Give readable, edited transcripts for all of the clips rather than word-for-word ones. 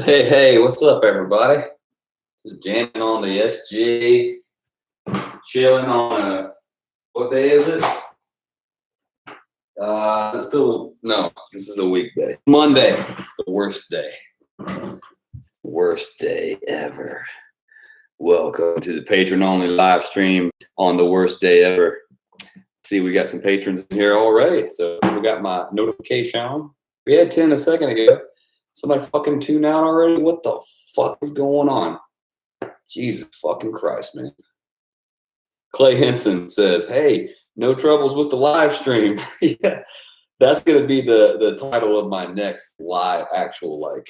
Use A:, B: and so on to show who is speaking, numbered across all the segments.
A: Hey, what's up, everybody? Just jamming on the SG, chilling on what day is it? It's still, no, this is a weekday. Monday. It's the worst day. It's the worst day ever. Welcome to the patron-only live stream on the worst day ever. See, we got some patrons in here already. So we got my notification on. We had 10 a second ago. Somebody fucking tune out already? What the fuck is going on? Jesus fucking Christ, man. Clay Henson says, hey, no troubles with the live stream. Yeah, that's going to be the title of my next live, actual, like,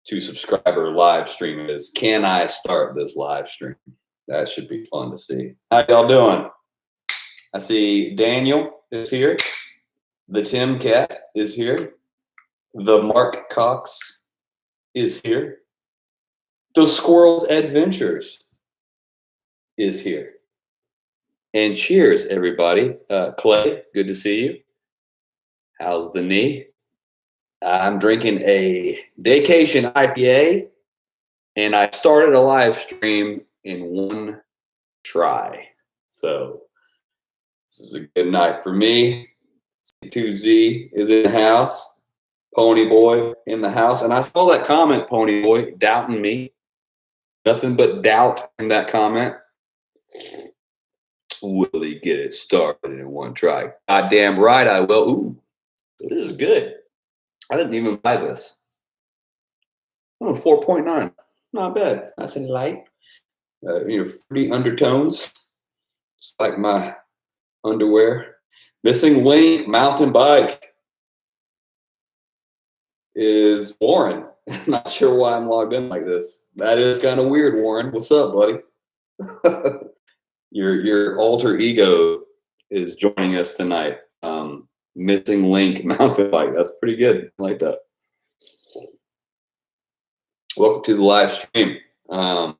A: 2 subscriber live stream is, can I start this live stream? That should be fun to see. How y'all doing? I see Daniel is here. The Tim Cat is here. The Mark Cox is here. The Squirrels Adventures is here. And cheers, everybody. Clay, good to see you. How's the knee? I'm drinking a Daycation IPA, and I started a live stream in one try. So this is a good night for me. C2Z is in the house. Pony Boy in the house. And I saw that comment, Pony Boy, doubting me. Nothing but doubt in that comment. Will he get it started in one try? Goddamn right I will. Ooh, this is good. I didn't even buy this. Oh, 4.9. Not bad. That's a light. Fruity undertones. It's like my underwear. Missing link, mountain bike is Warren. Not sure why I'm logged in like this. That is kind of weird, Warren. What's up, buddy? Your alter ego is joining us tonight. Missing link, mountain bike. That's pretty good. I like that. Welcome to the live stream. Pony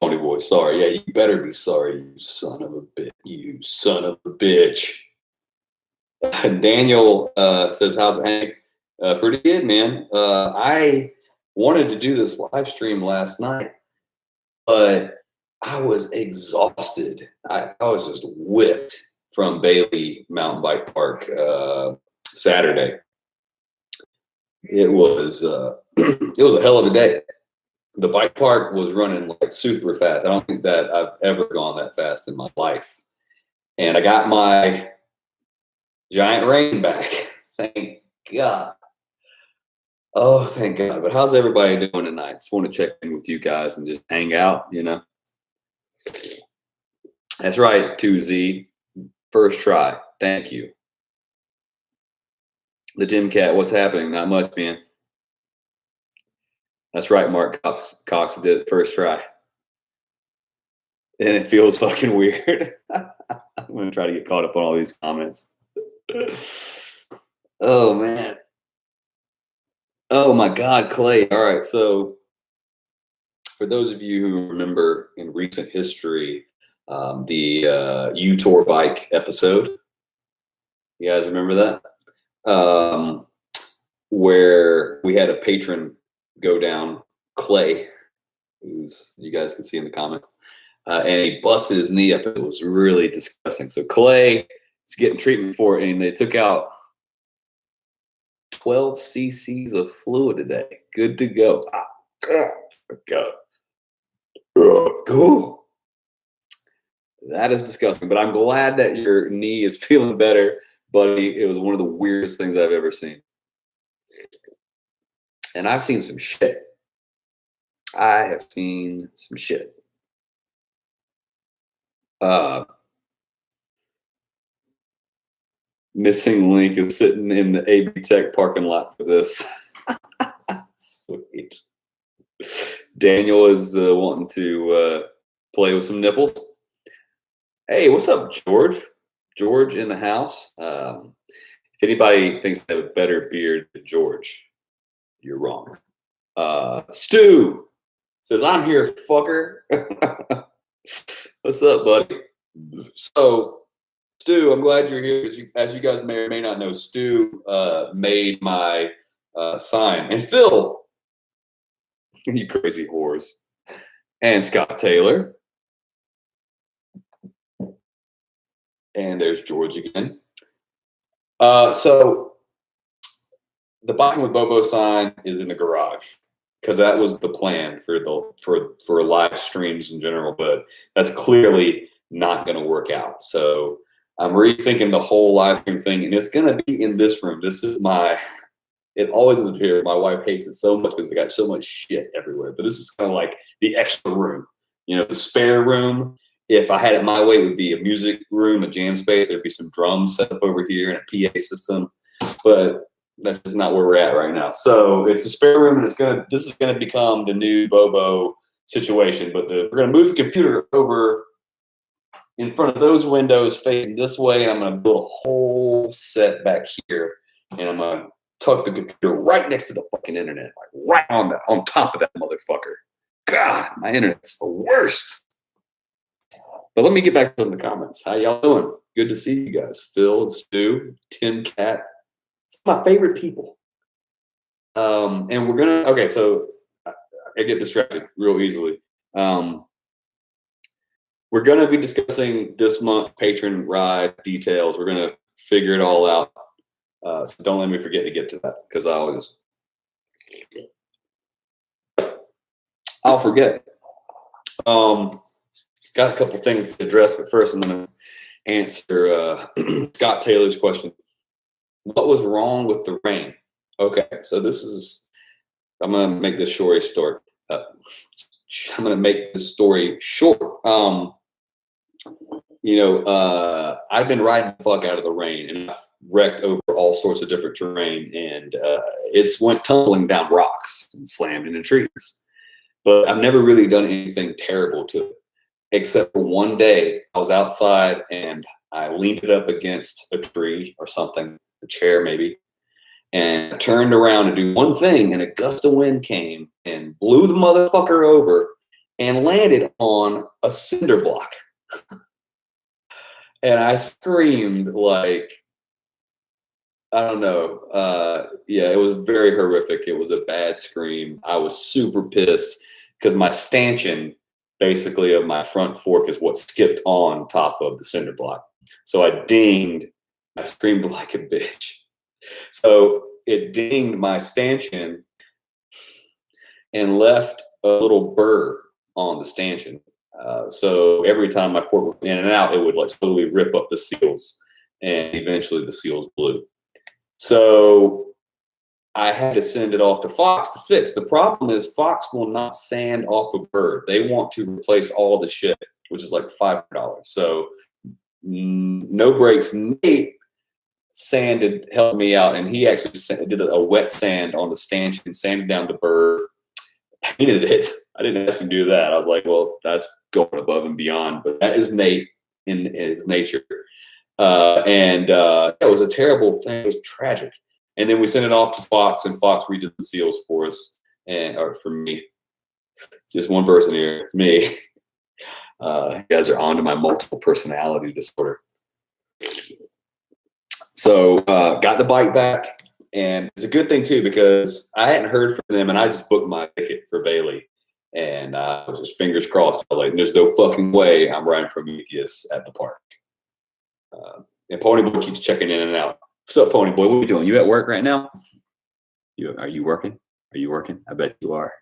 A: Boy, sorry. Yeah, you better be sorry, you son of a bitch. You son of a bitch. Daniel says, how's Hank? Pretty good, man. I wanted to do this live stream last night, but I was exhausted. I was just whipped from Bailey Mountain Bike Park Saturday. It was it was a hell of a day. The bike park was running like super fast. I don't think that I've ever gone that fast in my life. And I got my giant rain back. Thank God. Oh, thank God. But how's everybody doing tonight? Just want to check in with you guys and just hang out, you know. That's right, 2Z. First try. Thank you. The Tim Cat, what's happening? Not much, man. That's right, Mark Cox did it first try. And it feels fucking weird. I'm going to try to get caught up on all these comments. Oh, man. Oh, my God, Clay. All right, so for those of you who remember in recent history, the U-Tour bike episode, you guys remember that? Where we had a patron go down, Clay, who's you guys can see in the comments, and he busted his knee up. It was really disgusting. So Clay is getting treatment for it, and they took out 12 cc's of fluid today. Good to go. Cool. That is disgusting, but I'm glad that your knee is feeling better, buddy. It was one of the weirdest things I've ever seen. And I've seen some shit. I have seen some shit. Missing link is sitting in the AB Tech parking lot for this. Sweet. Daniel is wanting to play with some nipples. Hey, what's up, George? George in the house. If anybody thinks they have a better beard than George, you're wrong. Stu says, I'm here, fucker. What's up, buddy? So, Stu, I'm glad you're here. As you guys may or may not know, Stu made my sign. And Phil, you crazy whores. And Scott Taylor. And there's George again. So the Biking with Bobo sign is in the garage because that was the plan for live streams in general, but that's clearly not going to work out. So I'm rethinking the whole live stream thing, and it's going to be in this room. This is it always is here. My wife hates it so much because I got so much shit everywhere, but this is kind of like the extra room, the spare room. If I had it my way, it would be a music room, a jam space. There'd be some drums set up over here and a PA system, but that's just not where we're at right now. So it's a spare room, and this is gonna become the new Bobo situation. But we're gonna move the computer over in front of those windows facing this way, and I'm gonna build a whole set back here, and I'm gonna tuck the computer right next to the fucking internet, like right on top of that motherfucker. God, my internet's the worst. But let me get back to some of the comments. How y'all doing? Good to see you guys. Phil and Stu, Tim Cat. It's my favorite people. And we're gonna so I get distracted real easily. We're gonna be discussing this month patron ride details. We're gonna figure it all out. So don't let me forget to get to that because I'll forget. Got a couple things to address, but first I'm going to answer Scott Taylor's question. What was wrong with the rain? Okay, so I'm going to make this story short. I'm going to make this story short. I've been riding the fuck out of the rain, and I've wrecked over all sorts of different terrain, and it's went tumbling down rocks and slammed into trees. But I've never really done anything terrible to it. Except for one day, I was outside and I leaned it up against a tree or something, a chair maybe, and I turned around to do one thing, and a gust of wind came and blew the motherfucker over and landed on a cinder block. And I screamed like, I don't know. It was very horrific. It was a bad scream. I was super pissed because my stanchion basically of my front fork is what skipped on top of the cinder block. So I dinged, I screamed like a bitch. So it dinged my stanchion and left a little burr on the stanchion. So every time my fork went in and out, it would like slowly rip up the seals, and eventually the seals blew. So I had to send it off to Fox to fix. The problem is Fox will not sand off a bird. They want to replace all the shit, which is like $500. So no breaks. Nate helped me out, and he actually did a wet sand on the stanchion, sanded down the bird, painted it. I didn't ask him to do that. I was like, well, that's going above and beyond. But that is Nate in his nature. It was a terrible thing. It was tragic. And then we sent it off to Fox, and Fox redid the seals for us, or for me. It's just one person here. It's me. You guys are on to my multiple personality disorder. So got the bike back, and it's a good thing too because I hadn't heard from them, and I just booked my ticket for Bailey, and I was just fingers crossed. Like, there's no fucking way I'm riding Prometheus at the park. And Ponyboy keeps checking in and out. What's up, Ponyboy? What are you doing? You at work right now? Are you working? Are you working? I bet you are.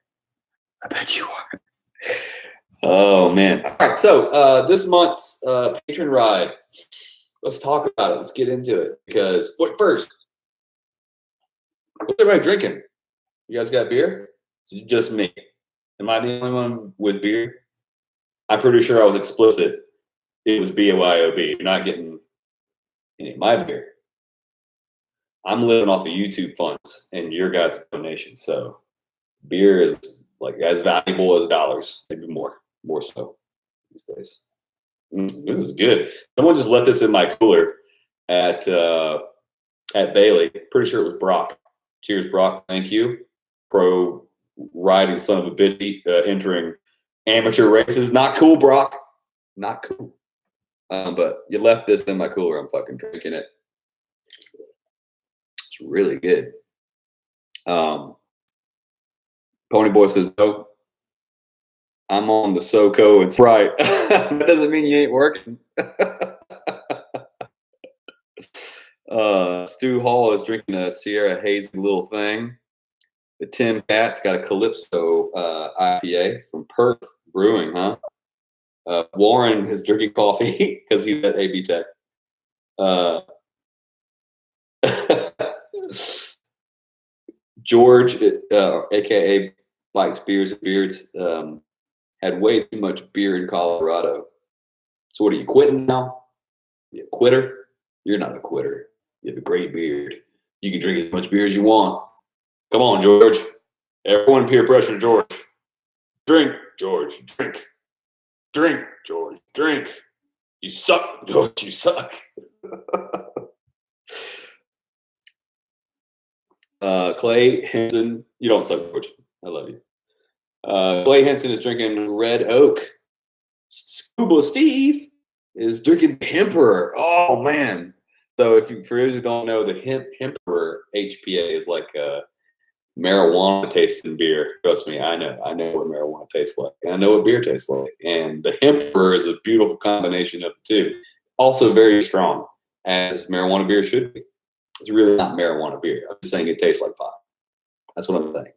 A: I bet you are. Oh, man. All right, so this month's patron ride. Let's talk about it. Let's get into it. Because, first, what's everybody drinking? You guys got beer? It's just me. Am I the only one with beer? I'm pretty sure I was explicit. It was BYOB. You're not getting any of my beer. I'm living off of YouTube funds and your guys' donations. So beer is like as valuable as dollars, maybe more so these days. This is good. Someone just left this in my cooler at Bailey. Pretty sure it was Brock. Cheers, Brock. Thank you. Pro riding son of a bitch entering amateur races. Not cool, Brock. Not cool. But you left this in my cooler. I'm fucking drinking it. It's really good. Pony Boy says no. I'm on the SoCo and Sprite. That doesn't mean you ain't working. Stu Hall is drinking a Sierra Hazy little thing. The Tim Cat's got a Calypso IPA from Perth Brewing, huh? Warren is drinking coffee because he's at AB Tech. George, aka Bikes, Beers, and Beards, had way too much beer in Colorado. So what are you quitting now? You a quitter? You're not a quitter. You have a great beard. You can drink as much beer as you want. Come on, George. Everyone peer pressure George. Drink, George. Drink. Drink, George. Drink. You suck, George. You suck. Clay Henson. You don't suck, George. I love you. Clay Henson is drinking Red Oak. Scuba Steve is drinking Hemperor. Oh, man. So for those who don't know, the Hemperor HPA is like a marijuana tasting beer. Trust me, I know what marijuana tastes like. I know what beer tastes like. And the Hemperor is a beautiful combination of the two. Also very strong, as marijuana beer should be. It's really not marijuana beer. I'm just saying it tastes like pot. That's what I'm saying.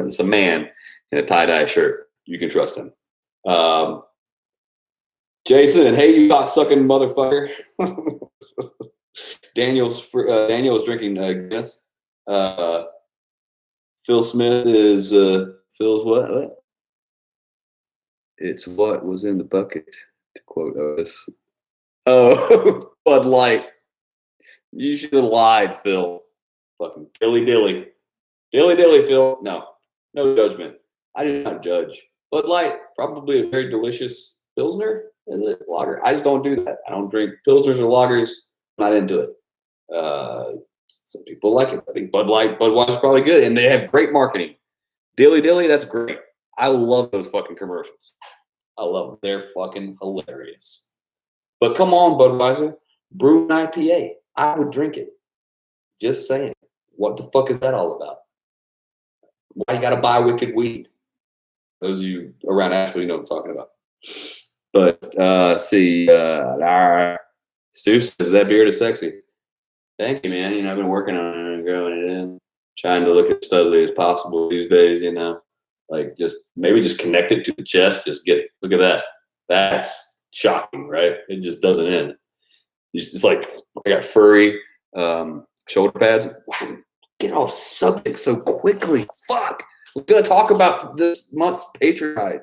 A: It's a man in a tie-dye shirt. You can trust him. Jason, hey, you cock-sucking motherfucker. Daniel is drinking Guinness. Phil Smith is Phil's what? It's what was in the bucket, to quote Otis. Oh, Bud Light. You should have lied, Phil. Fucking dilly, Phil. No judgment. I do not judge. Bud Light, probably a very delicious Pilsner. Is it lager? I just don't do that. I don't drink Pilsners or lagers. I'm not into it. Some people like it. I think Budweiser's probably good, and they have great marketing. Dilly, that's great. I love those fucking commercials. I love them. They're fucking hilarious. But come on, Budweiser, brew an IPA. I would drink it. Just saying. What the fuck is that all about? Why you gotta buy wicked weed? Those of you around Asheville, you know what I'm talking about. But Stu says that beard is sexy. Thank you, man. I've been working on it and growing it in, trying to look as studly as possible these days. Like just connect it to the chest. Look at that. That's shocking, right? It just doesn't end. It's like I got furry shoulder pads. Wow, get off subject so quickly. Fuck. We're gonna talk about this month's Patreon.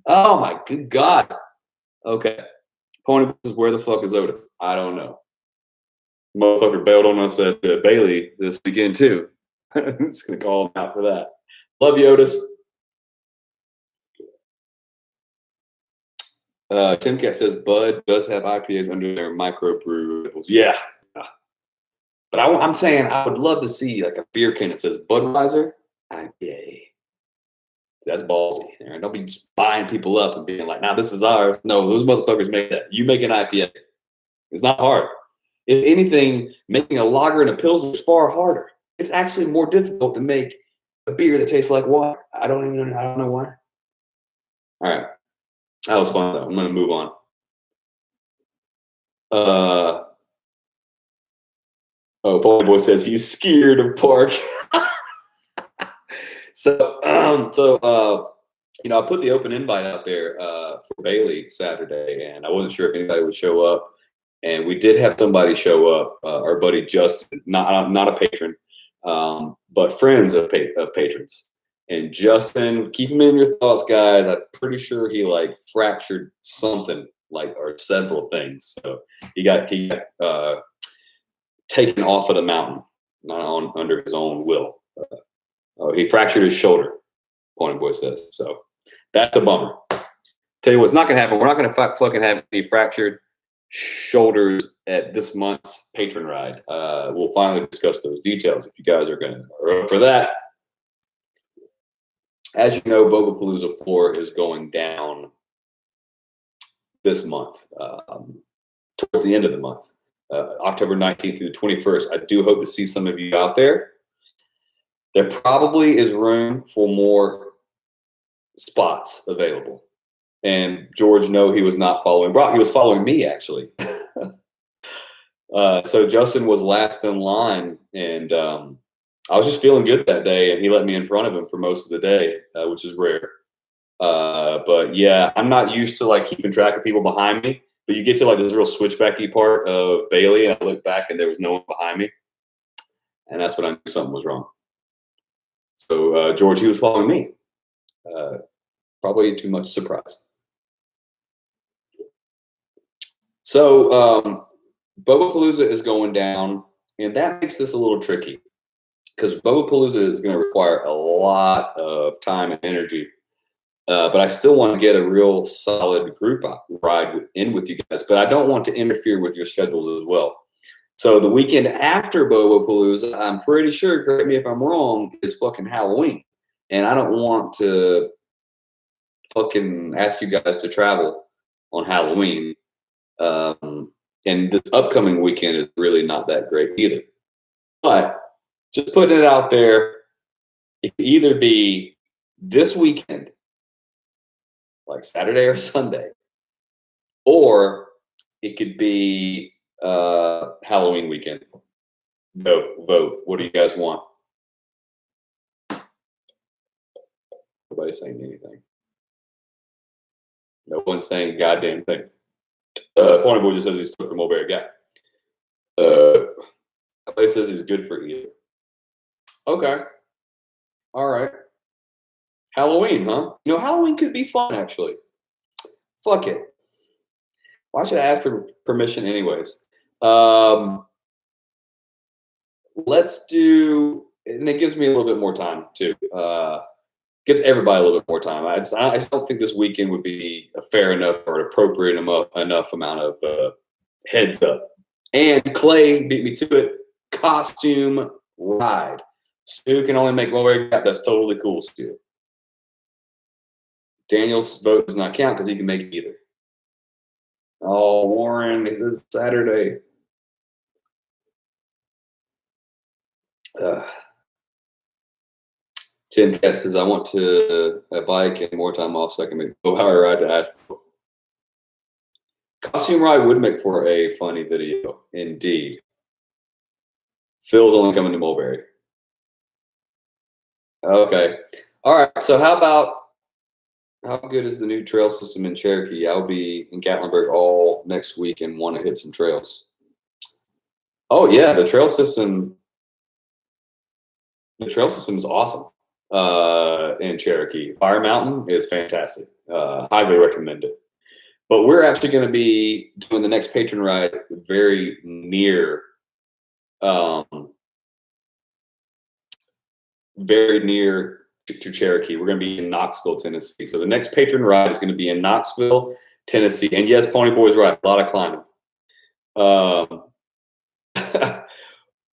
A: Oh my good God. Okay. Pony is where the fuck is Otis? I don't know. Motherfucker bailed on us at Bailey this weekend too. Just gonna call him out for that. Love you, Otis. Tim Cat says Bud does have IPAs under their microbrew labels. Yeah. But I'm saying I would love to see like a beer can that says Budweiser IPA. That's ballsy. Don't be just buying people up and being like, "Nah, this is ours." No, those motherfuckers make that. You make an IPA. It's not hard. If anything, making a lager and a pilsner is far harder. It's actually more difficult to make a beer that tastes like water. I don't know why. All right. That was fun, though. I'm going to move on. Pony Boy says he's scared of Park. So, I put the open invite out there for Bailey Saturday, and I wasn't sure if anybody would show up. And we did have somebody show up, our buddy Justin, not a patron, but friends of patrons. And Justin, keep him in your thoughts, guys. I'm pretty sure he fractured something, or several things. So he got taken off of the mountain, not under his own will. He fractured his shoulder. Pony Boy says. So that's a bummer. Tell you what's not going to happen. We're not going to fucking have any fractured shoulders at this month's patron ride. We'll finally discuss those details if you guys are up for that. As you know, Bogapalooza 4 is going down this month, towards the end of the month, October 19th through the 21st. I do hope to see some of you out there. There probably is room for more spots available. And George, no, he was not following Brock. He was following me, actually. So Justin was last in line, and I was just feeling good that day, and he let me in front of him for most of the day, which is rare. But yeah, I'm not used to like keeping track of people behind me. But you get to like this real switchbacky part of Bailey, and I looked back, and there was no one behind me, and that's when I knew something was wrong. So George, he was following me. Probably too much surprise. So Bogapalooza is going down, and that makes this a little tricky because Bogapalooza is going to require a lot of time and energy. But I still want to get a real solid group ride in with you guys, but I don't want to interfere with your schedules as well. So the weekend after Bogapalooza, I'm pretty sure, correct me if I'm wrong, is fucking Halloween. And I don't want to fucking ask you guys to travel on Halloween. And this upcoming weekend is really not that great either. But just putting it out there, it could either be this weekend, like Saturday or Sunday, or it could be Halloween weekend. Vote. What do you guys want? Nobody's saying anything. No one's saying a goddamn thing. Pony Boy just says he's stuck for Mulberry Gap. Clay says he's good for either. Okay. All right. Halloween, huh? You know, Halloween could be fun, actually. Fuck it. Why should I ask for permission anyways? Let's do, and it gives me a little bit more time, too. Gives everybody a little bit more time. I just don't think this weekend would be a fair enough or an appropriate enough amount of heads up. And Clay beat me to it. Costume ride. Stu can only make Mulberry Gap. That's totally cool, Stu. Daniel's vote does not count because he can make either. Oh, Warren, this is Saturday. Tim Cat says, I want to a bike and more time off so I can make a power ride to Asheville. Costume ride would make for a funny video, indeed. Phil's only coming to Mulberry. Okay. All right. So how good is the new trail system in Cherokee? I'll be in Gatlinburg all next week and want to hit some trails. Oh yeah, the trail system is awesome. In Cherokee, Fire Mountain is fantastic. Highly recommend it. But we're actually going to be doing the next patron ride very near to Cherokee. We're going to be in Knoxville, Tennessee. So the next patron ride is going to be in Knoxville, Tennessee. And yes, Pony Boy's right. A lot of climbing.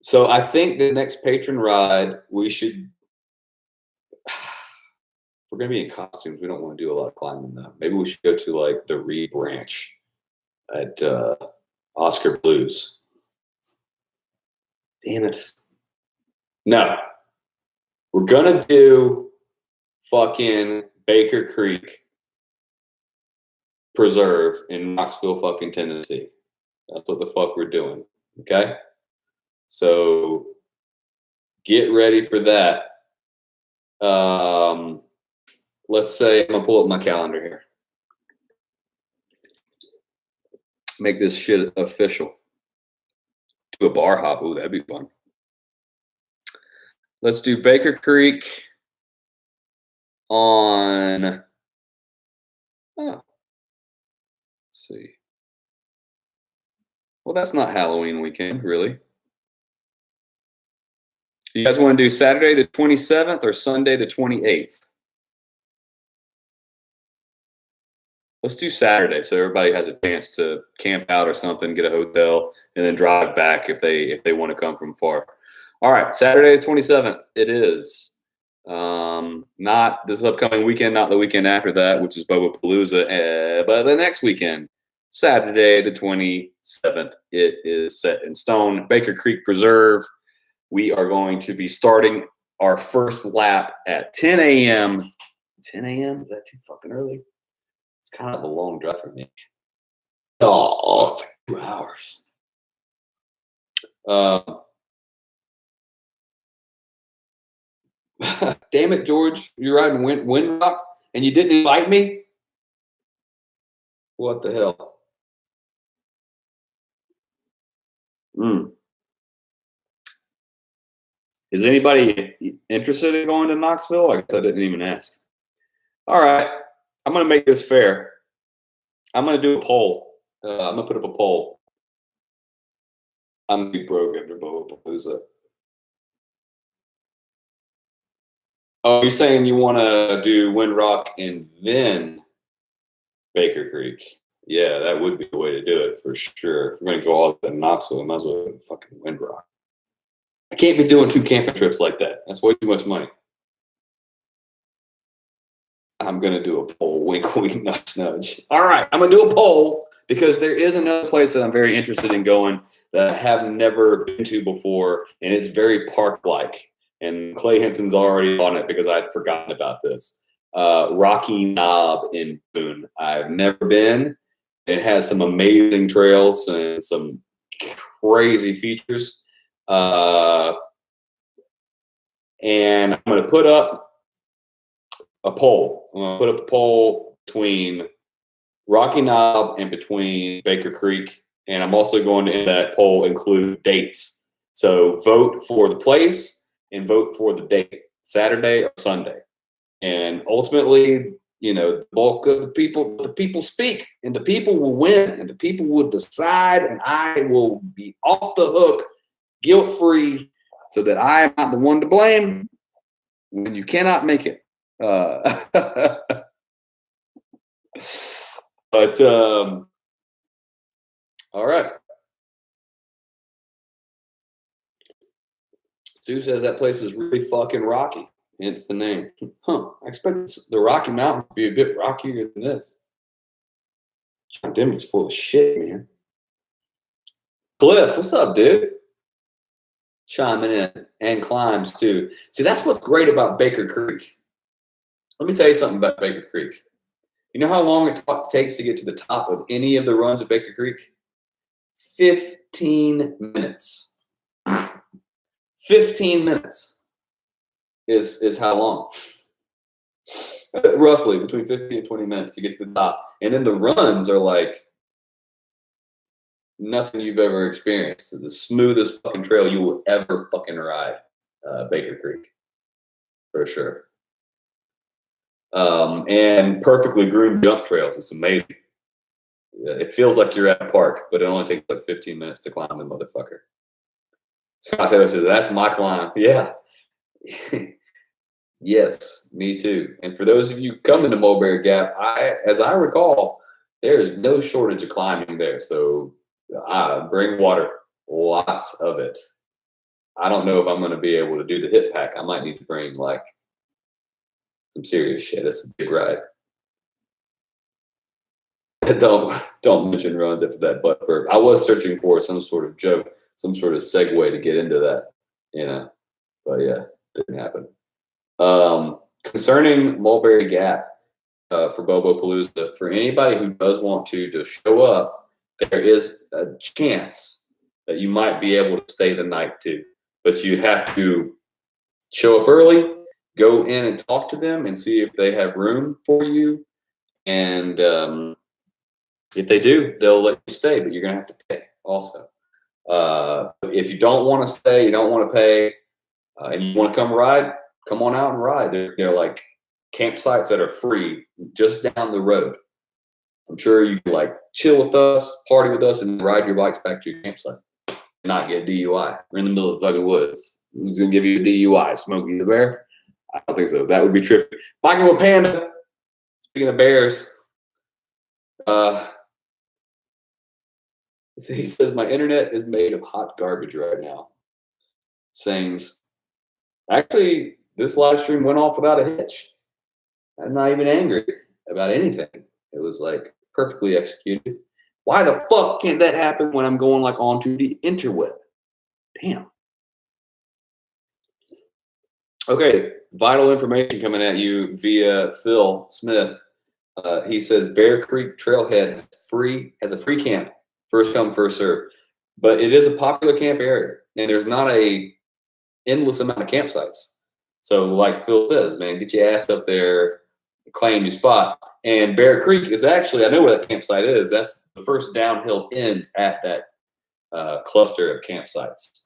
A: So I think the next patron ride, we're going to be in costumes. We don't want to do a lot of climbing though. Maybe we should go to like the Reed Ranch at Oscar Blues. Damn it. No. We're going to do fucking Baker Creek Preserve in Knoxville, fucking Tennessee. That's what the fuck we're doing. Okay? So get ready for that. Let's say I'm going to pull up my calendar here. Make this shit official. Do a bar hop. Ooh, that'd be fun. Let's do Baker Creek on, let's see. Well, that's not Halloween weekend, really. You guys want to do Saturday the 27th or Sunday the 28th? Let's do Saturday so everybody has a chance to camp out or something, get a hotel, and then drive back if they want to come from far. All right, Saturday the 27th. It is not this upcoming weekend, not the weekend after that, which is Boba Palooza, but the next weekend, Saturday the 27th. It is set in stone. Baker Creek Preserve. We are going to be starting our first lap at 10 a.m. 10 a.m. Is that too fucking early? It's kind of a long drive for me. Oh, it's like 2 hours. Damn it, George. You're riding Windrock and you didn't invite me? What the hell? Is anybody interested in going to Knoxville? I guess I didn't even ask. All right. I'm going to make this fair. I'm going to do a poll. I'm going to put up a poll. I'm going to be broke after Boba Palooza. Oh, you're saying you want to do Windrock and then Baker Creek? Yeah, that would be the way to do it for sure. If we're going to go all to Knoxville, I might as well go to fucking Windrock. I can't be doing 2 camping trips like that. That's way too much money. I'm going to do a poll. Wink, wink, nudge, nudge. All right, I'm going to do a poll because there is another place that I'm very interested in going that I have never been to before, and it's very park-like. And Clay Henson's already on it because I'd forgotten about this. Rocky Knob in Boone. I've never been. It has some amazing trails and some crazy features. And I'm going to put up a poll. I'm going to put up a poll between Rocky Knob and between Baker Creek. And I'm also going to, in that poll, include dates. So vote for the place and vote for the date, Saturday or Sunday. And ultimately, you know, the bulk of the people speak, and the people will win, and the people will decide, and I will be off the hook, guilt-free, so that I am not the one to blame when you cannot make it. But all right. Stu says that place is really fucking rocky. Hence the name. Huh. I expect the Rocky Mountain to be a bit rockier than this. John Denver's full of shit, man. Cliff, what's up, dude? Chiming in and climbs too. See, that's what's great about Baker Creek. Let me tell you something about Baker Creek. You know how long it takes to get to the top of any of the runs at Baker Creek? 15 minutes. 15 minutes is how long. Roughly between 15 and 20 minutes to get to the top. And then the runs are like nothing you've ever experienced. The smoothest fucking trail you will ever fucking ride, Baker Creek, for sure. And perfectly groomed jump trails. It's amazing. It feels like you're at a park, but it only takes like 15 minutes to climb the motherfucker. Scott Taylor says, that's my climb. Yeah. Yes, me too. And for those of you coming to Mulberry Gap, as I recall, there is no shortage of climbing there. So bring water, lots of it. I don't know if I'm going to be able to do the hip pack. I might need to bring like some serious shit. It's a big ride. Don't mention runs after that butt burp. I was searching for some sort of joke, some sort of segue to get into that, you know. But yeah, didn't happen. Concerning Mulberry Gap for Bobo Palooza, for anybody who does want to just show up, there is a chance that you might be able to stay the night too. But you have to show up early, go in and talk to them and see if they have room for you. And if they do, they'll let you stay, but you're going to have to pay also. If you don't want to stay, you don't want to pay, and you want to come ride, come on out and ride. They're like campsites that are free just down the road. I'm sure you can like chill with us, party with us, and ride your bikes back to your campsite. Not get a DUI. We're in the middle of the fucking woods. Who's going to give you a DUI? Smokey the Bear? I don't think so. That would be trippy. Biking with Panda. Speaking of bears, So he says my internet is made of hot garbage right now. Same. Actually, this live stream went off without a hitch. I'm not even angry about anything. It was like perfectly executed. Why the fuck can't that happen when I'm going like onto the interweb? Damn. Okay, vital information coming at you via Phil Smith. He says Bear Creek Trailhead has a free camp, first come first serve, but it is a popular camp area, and there's not a endless amount of campsites. So, like Phil says, man, get your ass up there, claim your spot. And Bear Creek is actually, I know where that campsite is. That's the first downhill ends at that cluster of campsites.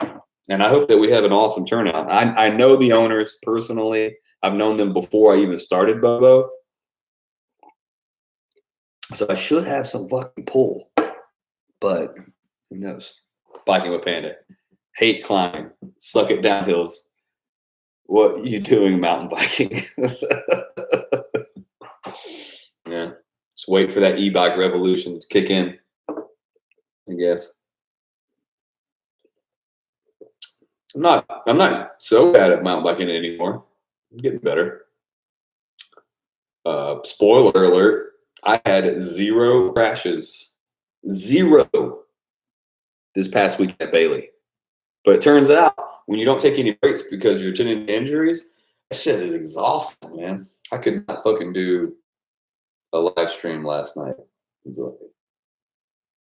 A: And I hope that we have an awesome turnout. I know the owners personally. I've known them before I even started Bobo. So I should have some fucking pull. But who knows? Biking with Panda. Hate climbing. Suck it down hills. What are you doing mountain biking? Yeah. Just wait for that e-bike revolution to kick in, I guess. I'm not so bad at mountain biking anymore. I'm getting better. Spoiler alert, I had 0 crashes. 0 this past week at Bailey. But it turns out when you don't take any breaks because you're attending to injuries, that shit is exhausting, man. I could not fucking do a live stream last night.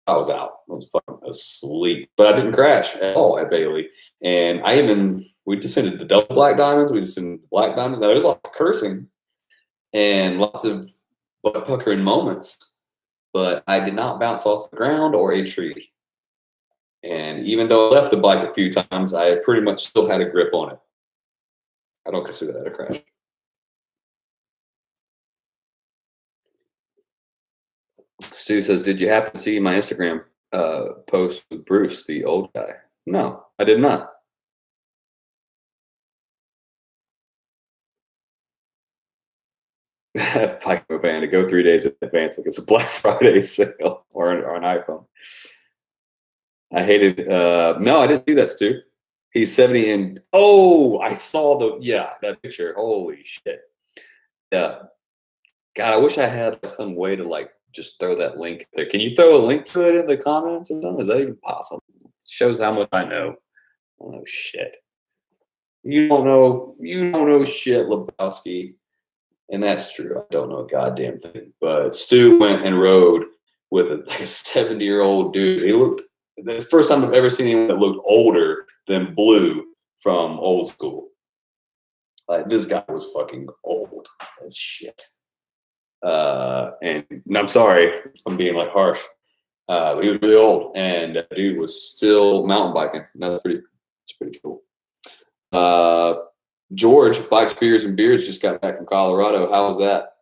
A: I was out. I was fucking asleep. But I didn't crash at all at Bailey. And we descended the double black diamonds. We descended the black diamonds. Now, there's lots of cursing and lots of butt puckering moments. But I did not bounce off the ground or a tree. And even though I left the bike a few times, I pretty much still had a grip on it. I don't consider that a crash. Stu says, did you happen to see my Instagram post with Bruce, the old guy? No, I did not. Pike Band to go 3 days in advance like it's a Black Friday sale or an iPhone. I hated no, I didn't see that, Stu. He's 70 and I saw that picture. Holy shit. Yeah. God, I wish I had some way to like just throw that link there. Can you throw a link to it in the comments or something? Is that even possible? It shows how much I know. Oh shit. You don't know shit, Lebowski. And that's true. I don't know a goddamn thing. But Stu went and rode with a 70-year-old dude. That's the first time I've ever seen anyone that looked older than Blue from Old School. Like, this guy was fucking old as shit. And I'm sorry if I'm being like harsh. But he was really old, and that dude was still mountain biking. That's pretty cool. George, Bikes, Beers, and Beards just got back from Colorado. How was that?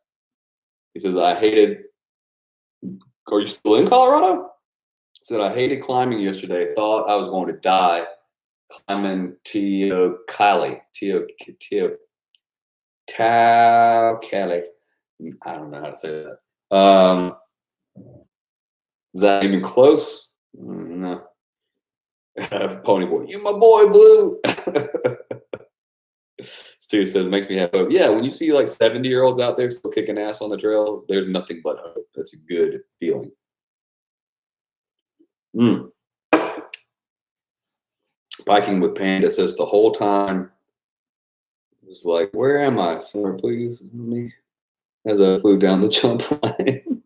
A: He says, are you still in Colorado? He said, I hated climbing yesterday. Thought I was going to die climbing Teocalli. Teocalli. I don't know how to say that. Is that even close? No. Pony boy, you my boy, Blue. Stu says, it makes me have hope. Yeah, when you see like 70-year-olds out there still kicking ass on the trail, there's nothing but hope. That's a good feeling. Biking with Panda says the whole time it was like, where am I? Somewhere, please. Me. As I flew down the jump line.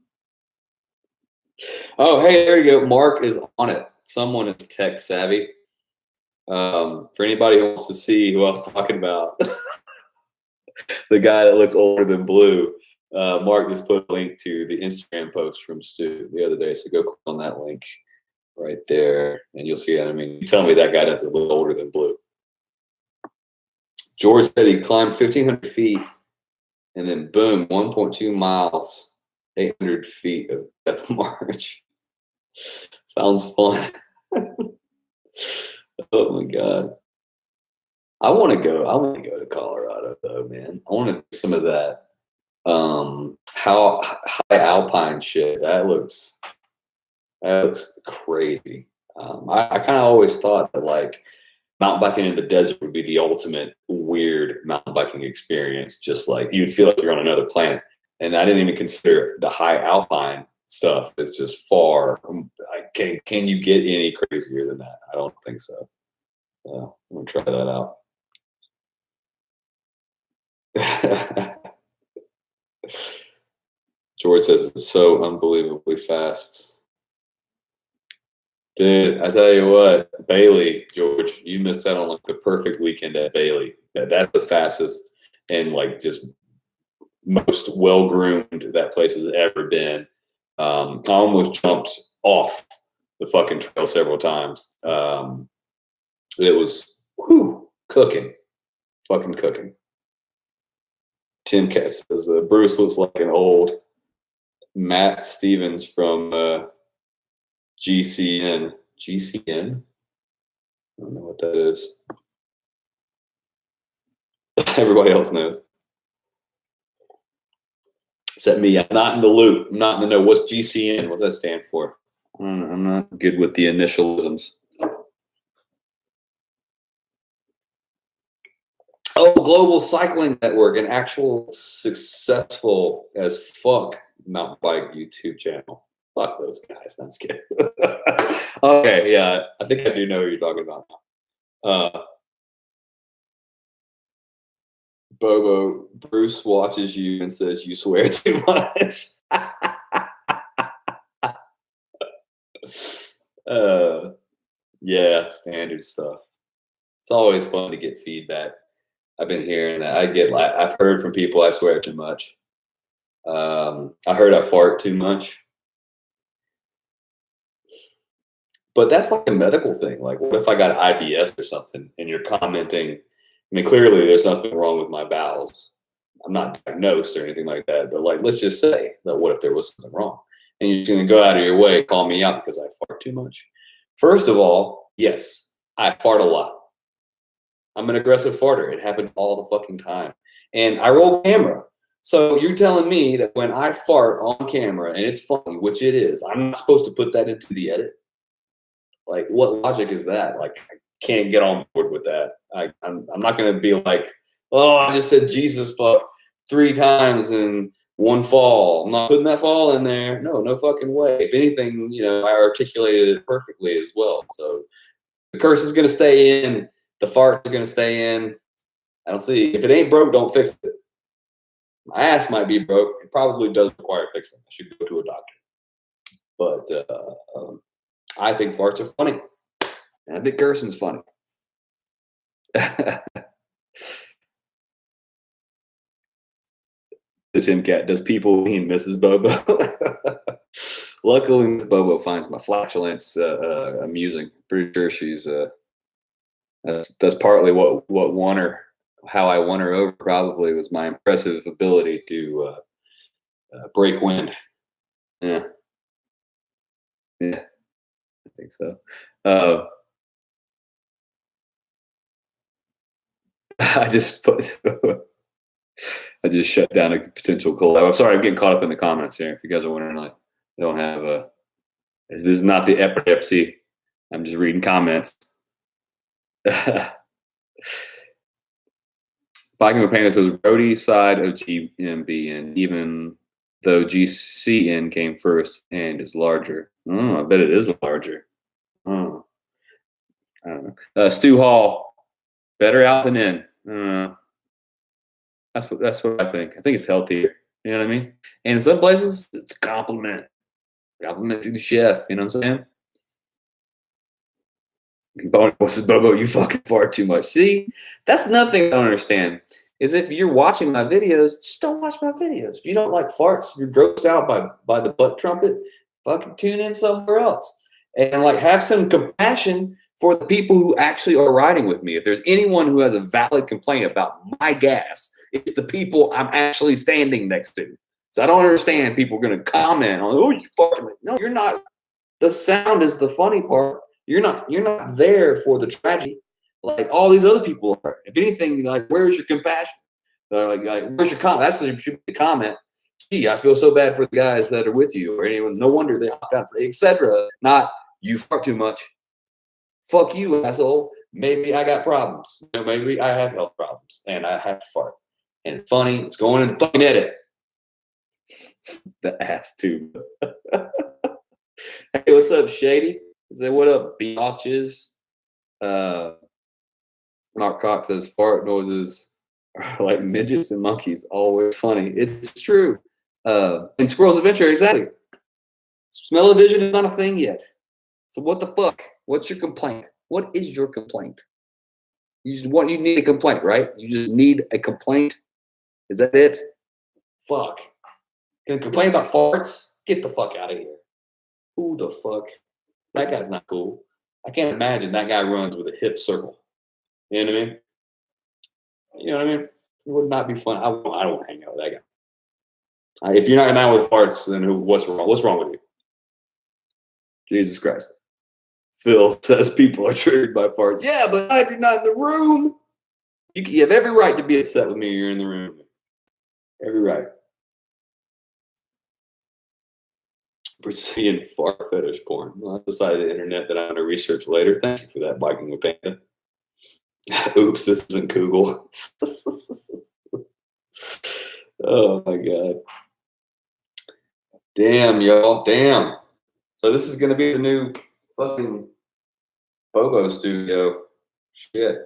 A: Oh, hey, there you go. Mark is on it. Someone is tech savvy. For anybody who wants to see who I was talking about, the guy that looks older than Blue, Mark just put a link to the Instagram post from Stu the other day. So go click on that link right there, and you'll see it. I mean, you tell me that guy doesn't look older than Blue. George said he climbed 1,500 feet, and then boom, 1.2 miles, 800 feet of Death March. Sounds fun. Oh my God. I want to go to Colorado though, man. I want to do some of that How high alpine shit, that looks crazy. I kind of always thought that like mountain biking in the desert would be the ultimate weird mountain biking experience. Just like you'd feel like you're on another planet. And I didn't even consider the high alpine stuff. It's just far. Can you get any crazier than that? I don't think so. So I'm gonna try that out. George says it's so unbelievably fast. Dude, I tell you what, Bailey, George, you missed out on like the perfect weekend at Bailey. That's the fastest and like just most well-groomed that place has ever been. I almost jumped off the fucking trail several times. It was cooking, fucking cooking. Tim Cat says Bruce looks like an old Matt Stevens from GCN. GCN? I don't know what that is. Everybody else knows. Except me. I'm not in the loop. I'm not in the know. What's GCN? What's that stand for? I'm not good with the initialisms. Oh, Global Cycling Network, an actual successful as fuck mountain bike YouTube channel. Fuck those guys. I'm just kidding. Okay, yeah, I think I do know who you're talking about now. Bobo, Bruce watches you and says you swear too much. Yeah, standard stuff. It's always fun to get feedback. I've been hearing that. I've heard from people I swear too much. I heard I fart too much. But that's like a medical thing. Like, what if I got IBS or something and you're commenting? I mean, clearly there's nothing wrong with my bowels. I'm not diagnosed or anything like that. But like, let's just say that what if there was something wrong? And you're just going to go out of your way, call me out because I fart too much. First of all, yes, I fart a lot. I'm an aggressive farter. It happens all the fucking time. And I roll camera. So you're telling me that when I fart on camera and it's funny, which it is, I'm not supposed to put that into the edit? Like, what logic is that? Like, I can't get on board with that. I'm not going to be like, oh, I just said Jesus fuck 3 times in one fall. I'm not putting that fall in there. No fucking way. If anything, I articulated it perfectly as well. So the curse is going to stay in. The fart is going to stay in. I don't see. If it ain't broke, don't fix it. My ass might be broke. It probably does require fixing. I should go to a doctor. But I think farts are funny. And I think cursing's funny. The Tim Cat, does people mean Mrs. Bobo? Luckily, Miss Bobo finds my flatulence amusing. Pretty sure she's that's partly what won her, how I won her over. Probably was my impressive ability to break wind. Yeah, I think so. I just shut down a potential collab. I'm sorry, I'm getting caught up in the comments here. If you guys are wondering, I don't have this is not the epilepsy. I'm just reading comments. Biking with Panda says roadie side of GMB, and even though GCN came first and is larger. I bet it is larger. I don't know. Stu Hall, better out than in. That's what I think. I think it's healthier. You know what I mean? And in some places, it's a compliment. Compliment to the chef. You know what I'm saying? Bobo, you fucking fart too much. See, that's nothing I don't understand. Is if you're watching my videos, just don't watch my videos. If you don't like farts, you're grossed out by the butt trumpet, fucking tune in somewhere else. And like have some compassion for the people who actually are riding with me. If there's anyone who has a valid complaint about my gas, it's the people I'm actually standing next to. So I don't understand people going to comment on, oh, you fucking, no, you're not. The sound is the funny part. You're not there for the tragedy like all these other people are. If anything, like, where's your compassion? Like, where's your comment? That's should be the comment. Gee, I feel so bad for the guys that are with you, or anyone. No wonder they hopped out, etc. Not you fart too much. Fuck you, asshole. Maybe I got problems. Maybe I have health problems, and I have to fart. And it's funny. It's going in the fucking edit. The ass tube. Hey, what's up, Shady? Say what up, biatches? Mark Cox says fart noises are like midgets and monkeys. Always funny. It's true. In Squirrel's Adventure, exactly. Smell-o-vision is not a thing yet. So what the fuck? What's your complaint? What is your complaint? You need a complaint, right? You just need a complaint. Is that it? Fuck. Can complain about farts? Get the fuck out of here. Who the fuck? That guy's not cool. I can't imagine that guy runs with a hip circle. You know what I mean? You know what I mean? It would not be fun. I don't want to hang out with that guy. If you're not down with farts, then what's wrong? What's wrong with you? Jesus Christ. Phil says people are triggered by farts. Yeah, but if you're not in the room, you have every right to be upset with me. You're in the room. Every right. Brazilian fart fetish porn. Well, that's the side of the internet that I'm going to research later. Thank you for that, Biking with Panda. Oops, this isn't Google. Oh my God. Damn, y'all. Damn. So this is going to be the new fucking Bobo studio. Shit.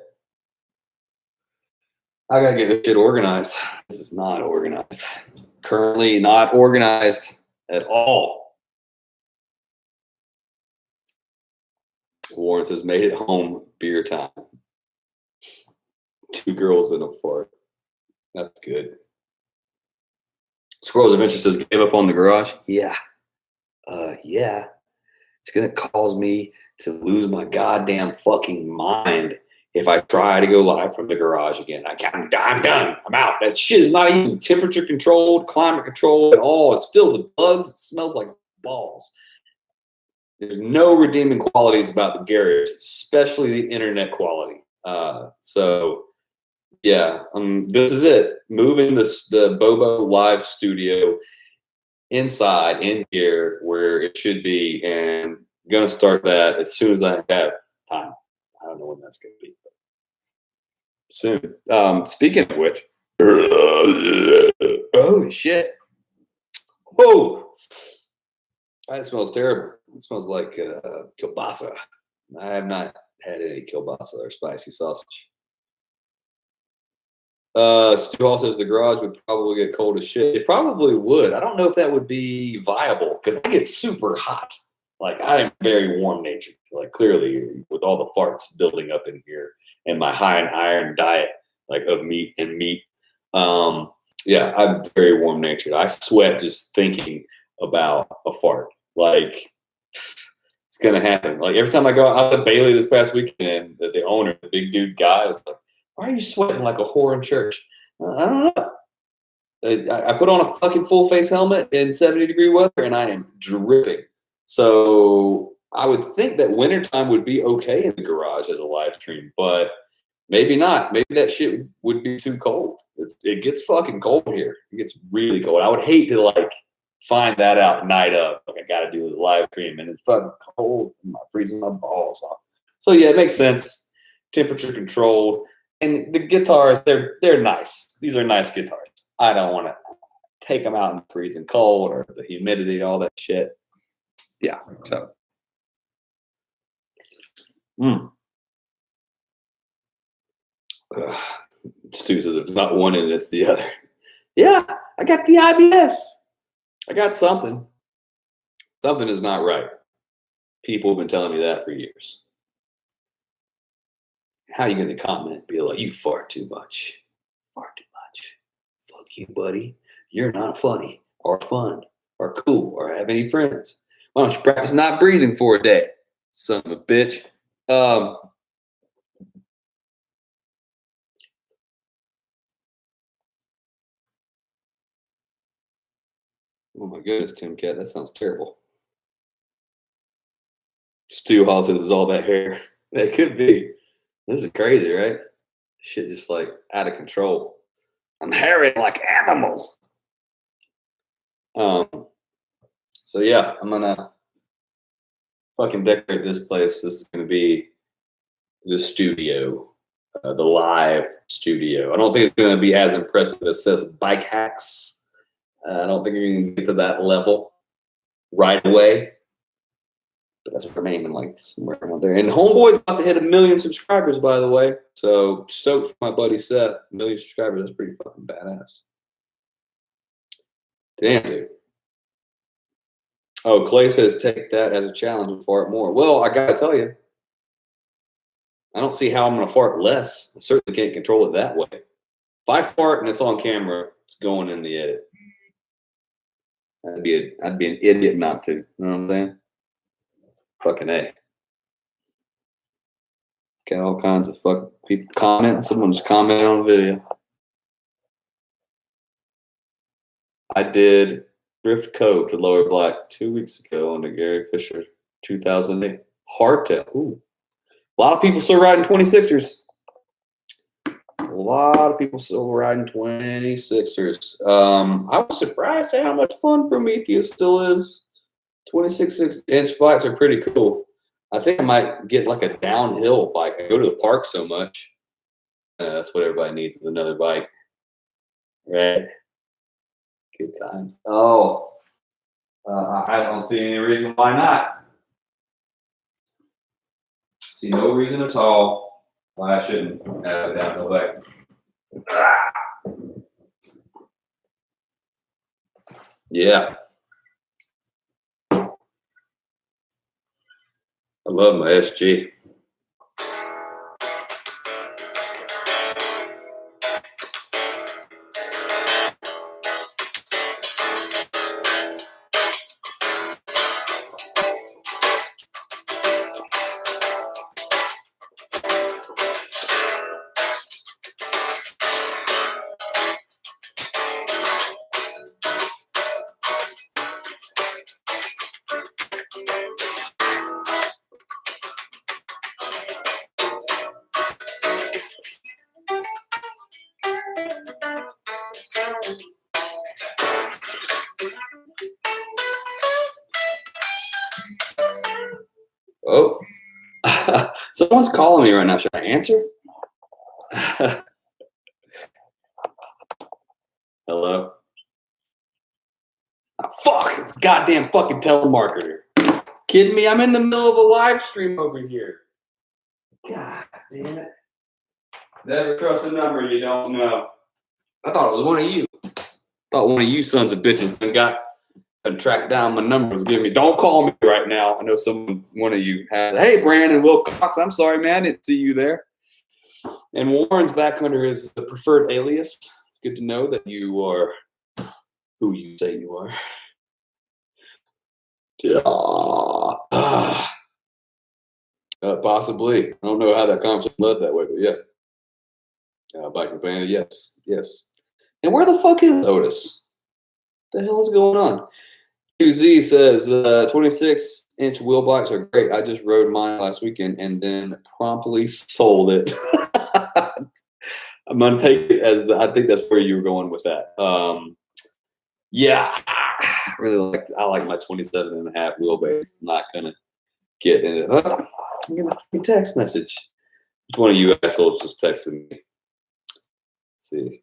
A: I got to get this shit organized. This is not organized. Currently not organized at all. Warren says, made it home, beer time. 2 girls in a fart. That's good. Squirrel's Adventure says, gave up on the garage. Yeah. Yeah. It's going to cause me to lose my goddamn fucking mind if I try to go live from the garage again. I'm done. I'm out. That shit is not even temperature controlled, climate controlled at all. It's filled with bugs. It smells like balls. There's no redeeming qualities about the garage, especially the internet quality. So yeah, this is it. Moving the Bobo live studio inside in here where it should be, and gonna start that as soon as I have time. I don't know when that's gonna be, but soon. Speaking of which, oh shit! Whoa, that smells terrible. It smells like kielbasa. I have not had any kielbasa or spicy sausage. Stu Hall says the garage would probably get cold as shit. It probably would. I don't know if that would be viable because I get super hot. Like I am very warm natured. Like clearly with all the farts building up in here and my high in iron diet, like of meat and meat. Yeah, I'm very warm natured. I sweat just thinking about a fart. Like it's gonna happen. Like every time I go out to Bailey this past weekend, the owner, the big dude guy, was like, why are you sweating like a whore in church? I don't know. I put on a fucking full face helmet in 70-degree weather and I am dripping. So I would think that wintertime would be okay in the garage as a live stream, but maybe not. Maybe that shit would be too cold. It gets fucking cold here. It gets really cold. I would hate to like find that out night of. Like I got to do this live stream and it's fucking cold. I'm freezing my balls off. So yeah, it makes sense. Temperature controlled. And the guitars, they're nice. These are nice guitars. I don't want to take them out in the freezing cold or the humidity, all that shit. Yeah, so. Stu says, if not one in, it's the other. Yeah, I got the IBS. I got something. Something is not right. People have been telling me that for years. How are you going to comment? Be like, you fart too much. Fart too much. Fuck you, buddy. You're not funny or fun or cool or have any friends. Why don't you practice not breathing for a day? Son of a bitch. Oh my goodness, Tim Cat, that sounds terrible. Stu Hall says, is all that hair? That could be. This is crazy, right? Shit just like out of control. I'm hairy like animal. So yeah, I'm gonna fucking decorate this place. This is gonna be the studio, the live studio. I don't think it's gonna be as impressive as says bike hacks. I don't think you're gonna get to that level right away. But that's what I'm aiming, like somewhere around there. And Homeboy's about to hit 1 million subscribers, by the way. So stoked for my buddy Seth. 1 million subscribers, that's pretty fucking badass. Damn, dude. Oh, Clay says take that as a challenge and fart more. Well, I gotta tell you, I don't see how I'm gonna fart less. I certainly can't control it that way. If I fart and it's on camera, it's going in the edit. I'd be an idiot not to. You know what I'm saying? Fucking A. Got all kinds of fucking people commenting. Someone just commented on the video. I did Drift Cove to Lower Black 2 weeks ago on the Gary Fisher 2008 hardtail. Ooh. A lot of people still riding 26ers. A lot of people still riding 26ers. I was surprised at how much fun Prometheus still is. 26-inch bikes are pretty cool. I think I might get like a downhill bike. I go to the park so much. That's what everybody needs is another bike. Right? Good times. Oh, I don't see any reason why not. See no reason at all why I shouldn't have a downhill bike. Yeah. I love my SG. Oh, someone's calling me right now. Should I answer? Hello? Oh, fuck, it's a goddamn fucking telemarketer. Kidding me? I'm in the middle of a live stream over here. God damn it. Never trust a number you don't know. I thought it was one of you. I thought one of you sons of bitches got and tracked down my number. Was giving me, don't call me right now. I know one of you has. Hey, Brandon Wilcox, I'm sorry, man. I didn't see you there. And Warren's back under his preferred alias. It's good to know that you are who you say you are. Possibly. I don't know how that conversation led that way, but yeah. Biker Band, yes. And where the fuck is Otis? What the hell is going on? QZ says 26-inch wheel bikes are great. I just rode mine last weekend and then promptly sold it. I'm gonna take it as I think that's where you were going with that. Yeah, I like my 27.5 wheelbase. I'm not gonna get into it. I'm getting a fucking text message. Which one of you assholes just texted me? Let's see.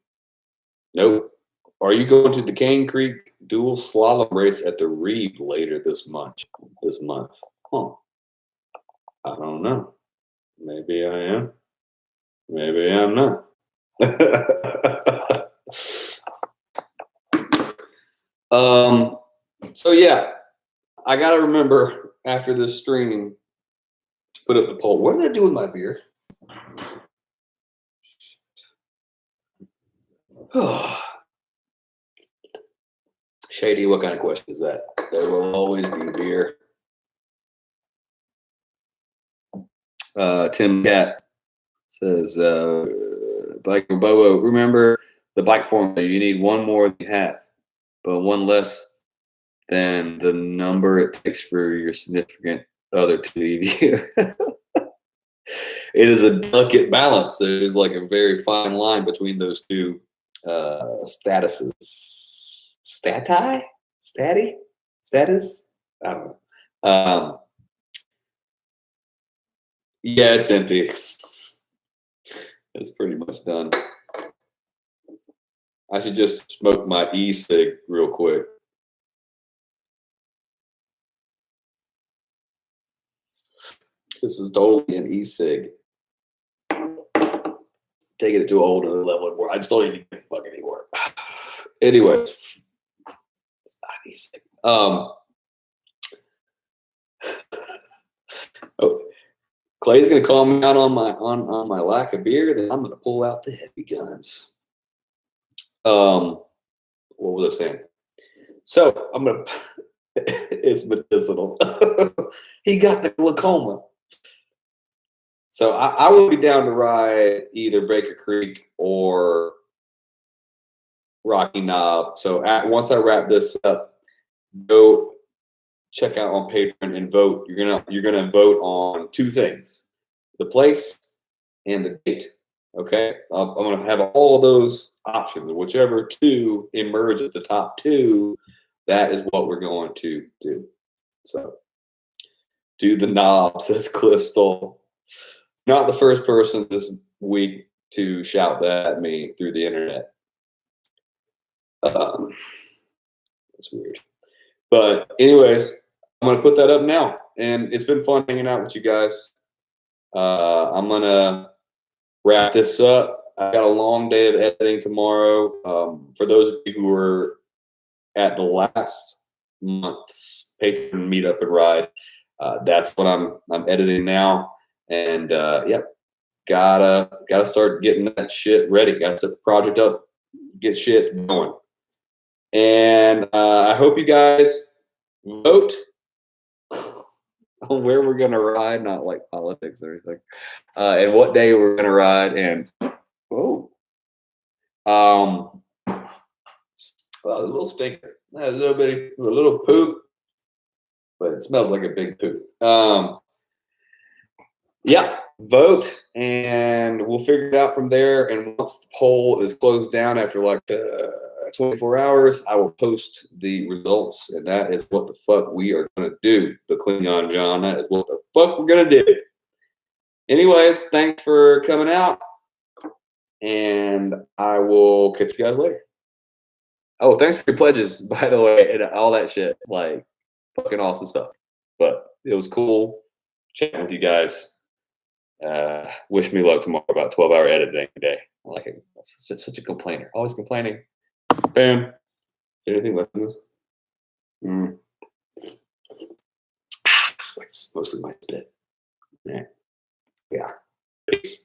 A: Nope. Are you going to the Cane Creek dual slalom race at the Reed later this month? Huh. I don't know. Maybe I am. Maybe I'm not. So yeah, I gotta remember after this stream to put up the poll. What did I do with my beer? Shady, what kind of question is that? There will always be beer. Tim Cat says, Biker Bobo, remember the bike formula. You need one more than you have, but one less than the number it takes for your significant other to leave you. It is a delicate balance. There's like a very fine line between those two statuses. Status? I don't know. Yeah, it's empty. It's pretty much done. I should just smoke my e-cig real quick. This is totally an e-cig. Taking it to a whole other level anymore. I just don't even give a fuck anymore. Anyways, it's not e-cig. Oh, Clay's gonna call me out on my lack of beer. Then I'm gonna pull out the heavy guns. What was I saying? So I'm gonna. It's medicinal. He got the glaucoma. So I would be down to ride either Baker Creek or Rocky Knob. So once I wrap this up, go check out on Patreon and vote. You're gonna vote on two things: the place and the date. Okay, I'm gonna have all of those options. Whichever two emerge as the top two, that is what we're going to do. So, do the knob, says Cliff Stoll. Not the first person this week to shout that at me through the internet. That's weird. But anyways, I'm going to put that up now. And it's been fun hanging out with you guys. I'm going to wrap this up. I've got a long day of editing tomorrow. For those of you who were at the last month's Patreon meetup and ride, that's what I'm editing now. And yep, gotta start getting that shit ready. Gotta set the project up, get shit going. And I hope you guys vote on where we're gonna ride, not like politics or anything, and what day we're gonna ride. And well, a little stinker, a little poop, but it smells like a big poop. Yeah, vote, and we'll figure it out from there. And once the poll is closed down after like 24 hours, I will post the results, and that is what the fuck we are going to do. The Klingon John, that is what the fuck we're going to do. Anyways, thanks for coming out, and I will catch you guys later. Oh, thanks for your pledges, by the way, and all that shit. Like, fucking awesome stuff. But it was cool chatting with you guys. Wish me luck tomorrow about 12-hour editing day. I like it. That's such a complainer. Always complaining. Bam. Is there anything left in this? It's like mostly my spit. Yeah. Peace.